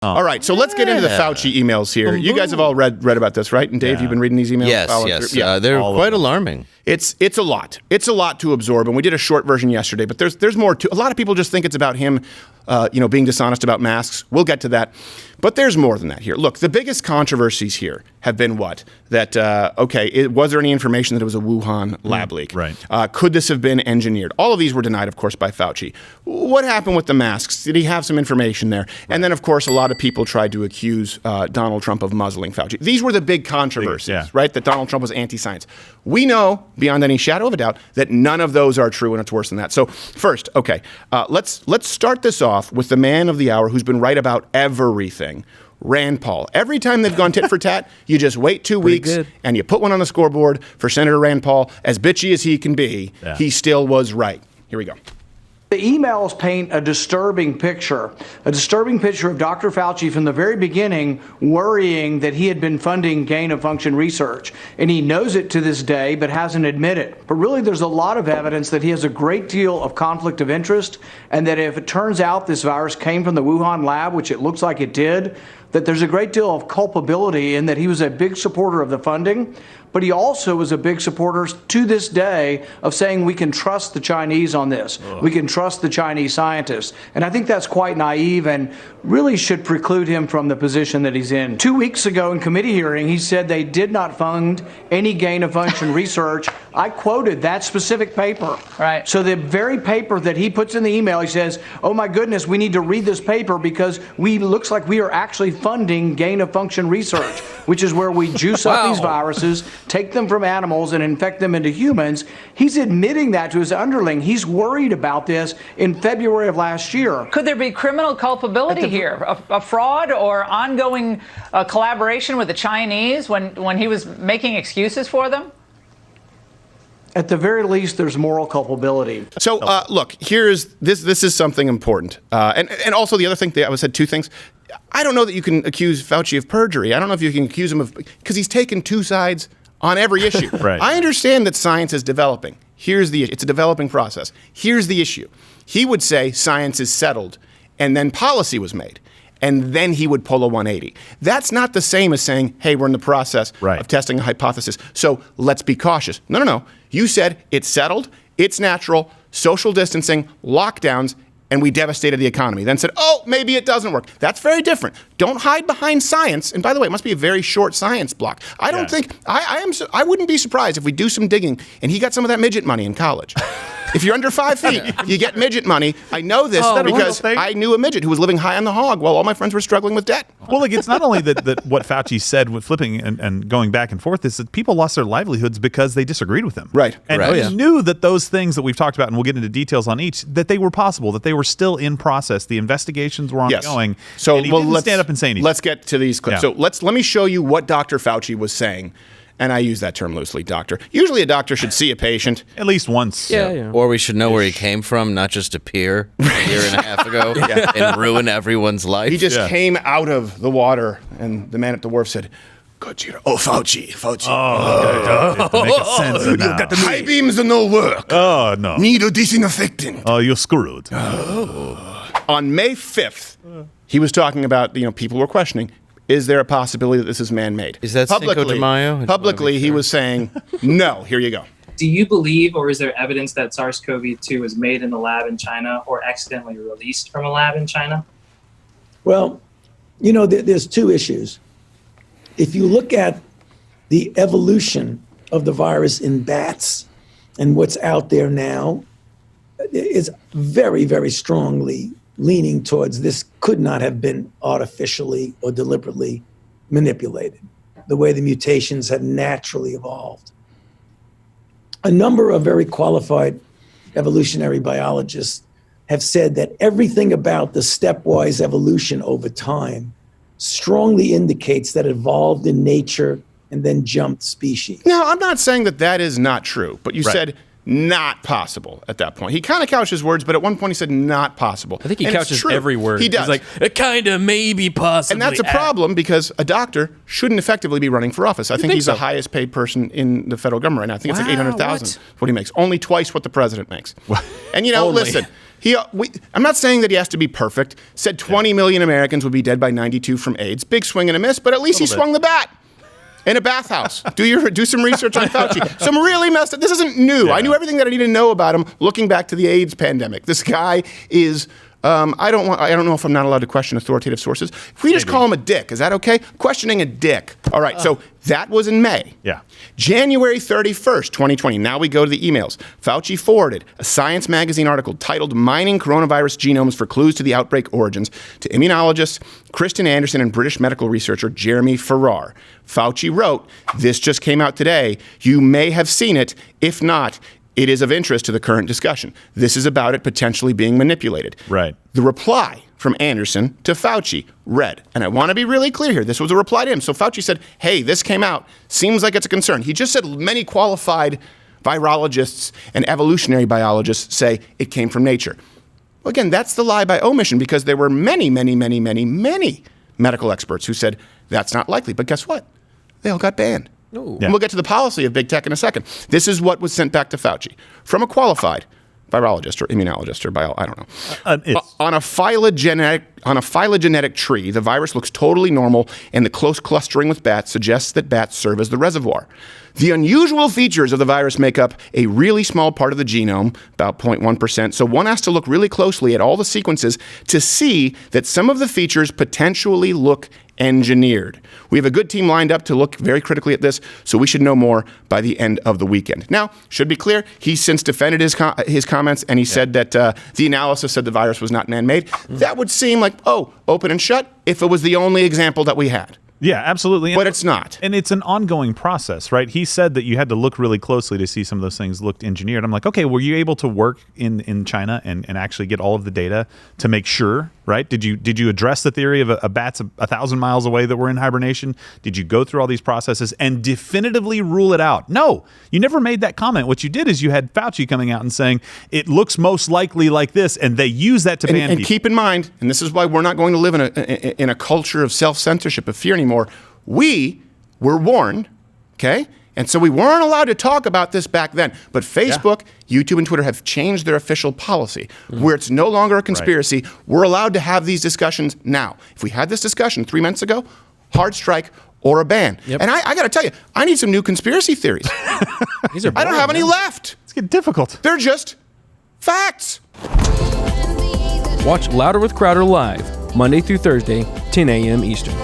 All right, so let's get into the Fauci emails here. You guys have all read about this, right? And Dave, you've been reading these emails? Yes. They're quite alarming. It's a lot. It's a lot to absorb, and we did a short version yesterday, but there's more to. A lot of people just think it's about him, being dishonest about masks. We'll get to that. But there's more than that here. Look, the biggest controversies here have been what? That, was there any information that it was a Wuhan lab leak? Right. Could this have been engineered? All of these were denied, of course, by Fauci. What happened with the masks? Did he have some information there? Right. And then, of course, a lot of people tried to accuse Donald Trump of muzzling Fauci. These were the big controversies, right? That Donald Trump was anti-science. We know, beyond any shadow of a doubt, that none of those are true, and it's worse than that. So first, let's start this off with the man of the hour who's been right about everything. Rand Paul. Every time they've gone tit for tat, you just wait 2 weeks and you put one on the scoreboard for Senator Rand Paul. As bitchy as he can be, he still was right. Here we go. The emails paint a disturbing picture of Dr. Fauci from the very beginning worrying that he had been funding gain-of-function research. And he knows it to this day, but hasn't admitted. But really, there's a lot of evidence that he has a great deal of conflict of interest, and that if it turns out this virus came from the Wuhan lab, which it looks like it did, that there's a great deal of culpability in that he was a big supporter of the funding, but he also was a big supporter to this day of saying we can trust the Chinese on this. We can trust the Chinese scientists. And I think that's quite naive and really should preclude him from the position that he's in. 2 weeks ago in committee hearing, he said they did not fund any gain-of-function research. I quoted that specific paper. Right. So the very paper that he puts in the email, he says, oh my goodness, we need to read this paper because looks like we are actually funding gain-of-function research, which is where we juice up these viruses, take them from animals and infect them into humans. He's admitting that to his underling. He's worried about this in February of last year. Could there be criminal culpability here? A fraud or ongoing collaboration with the Chinese when he was making excuses for them? At the very least, there's moral culpability. So, look, this is something important. And also the other thing, I said two things. I don't know that you can accuse Fauci of perjury. I don't know if you can accuse him of, because he's taken two sides on every issue. Right. I understand that science is developing. It's a developing process. Here's the issue. He would say science is settled, and then policy was made. And then he would pull a 180. That's not the same as saying, hey, we're in the process of testing a hypothesis, so let's be cautious. No. You said it's settled, it's natural, social distancing, lockdowns, and we devastated the economy. Then said, oh, maybe it doesn't work. That's very different. Don't hide behind science. And by the way, it must be a very short science block. I don't think, I wouldn't be surprised if we do some digging and he got some of that midget money in college. If you're under 5 feet, you get midget money. I know this because I knew a midget who was living high on the hog while all my friends were struggling with debt. Well, look, it's not only that what Fauci said with flipping and going back and forth, is that people lost their livelihoods because they disagreed with him. Right. And he knew that those things that we've talked about, and we'll get into details on each, that they were possible, that they were still in process. The investigations were ongoing. Yes. So and he didn't stand up and say anything. Let's get to these clips. So let me show you what Dr. Fauci was saying. And I use that term loosely, doctor. Usually a doctor should see a patient. At least once. Yeah. Or we should know where he came from, not just appear a year and a half ago and ruin everyone's life. He just came out of the water, and the man at the wharf said, Gojira. Oh, Fauci. To make sense now. High beams no work. Oh, no. Need a disinfectant. Oh, you're screwed. On May 5th, he was talking about, people were questioning, is there a possibility that this is man-made? Is that Cinco de Mayo? Publicly, he was saying, no. Here you go. Do you believe, or is there evidence that SARS-CoV-2 was made in the lab in China or accidentally released from a lab in China? Well, there's two issues. If you look at the evolution of the virus in bats and what's out there now, it's very, very strongly leaning towards this could not have been artificially or deliberately manipulated, the way the mutations have naturally evolved. A number of very qualified evolutionary biologists have said that everything about the stepwise evolution over time strongly indicates that it evolved in nature and then jumped species. Now, I'm not saying that is not true, but you said not possible at that point. He kind of couched his words, but at one point he said not possible. I think he couches every word. He does. He's like, it kind of maybe possibly. And that's a problem because a doctor shouldn't effectively be running for office. I think he's the highest paid person in the federal government right now. I think it's like $800,000 what he makes. Only twice what the president makes. And listen, I'm not saying that he has to be perfect. Said 20 million Americans would be dead by 92 from AIDS. Big swing and a miss, but at least he swung the bat. In a bathhouse. Do some research on Fauci. Some really messed up. This isn't new. Yeah. I knew everything that I needed to know about him looking back to the AIDS pandemic. This guy is. I don't know if I'm not allowed to question authoritative sources. If we just call him a dick, is that okay? Questioning a dick. All right. So that was in May. Yeah. January 31st, 2020. Now we go to the emails. Fauci forwarded a Science magazine article titled "Mining Coronavirus Genomes for Clues to the Outbreak Origins" to immunologist Kristen Anderson and British medical researcher Jeremy Farrar. Fauci wrote, "This just came out today. You may have seen it. If not, it is of interest to the current discussion. This is about it potentially being manipulated." Right. The reply from Anderson to Fauci read, and I want to be really clear here, this was a reply to him. So Fauci said, hey, this came out. Seems like it's a concern. He just said many qualified virologists and evolutionary biologists say it came from nature. Well, again, that's the lie by omission because there were many medical experts who said that's not likely. But guess what? They all got banned. Yeah. And we'll get to the policy of big tech in a second. This is what was sent back to Fauci from a qualified virologist or immunologist or I don't know. On a phylogenetic tree, the virus looks totally normal, and the close clustering with bats suggests that bats serve as the reservoir. The unusual features of the virus make up a really small part of the genome, about 0.1%, so one has to look really closely at all the sequences to see that some of the features potentially look engineered. We have a good team lined up to look very critically at this, so we should know more by the end of the weekend. Now, should be clear, he's since defended his comments, and he said that the analysis said the virus was not man-made. That would seem like, open and shut, if it was the only example that we had. Yeah, absolutely. But it's not. And it's an ongoing process, right? He said that you had to look really closely to see some of those things looked engineered. I'm like, okay, were you able to work in China and actually get all of the data to make sure, right? Did you address the theory of a bat's 1,000 miles away that were in hibernation? Did you go through all these processes and definitively rule it out? No, you never made that comment. What you did is you had Fauci coming out and saying, it looks most likely like this, and they use that to ban people. And keep in mind, and this is why we're not going to live in a culture of self-censorship, of fear anymore. We were warned, okay? And so we weren't allowed to talk about this back then. But Facebook, YouTube, and Twitter have changed their official policy where it's no longer a conspiracy. Right. We're allowed to have these discussions now. If we had this discussion 3 months ago, hard strike or a ban. Yep. And I got to tell you, I need some new conspiracy theories. These are boring, I don't have any left. It's getting difficult. They're just facts. Watch Louder with Crowder live, Monday through Thursday, 10 a.m. Eastern.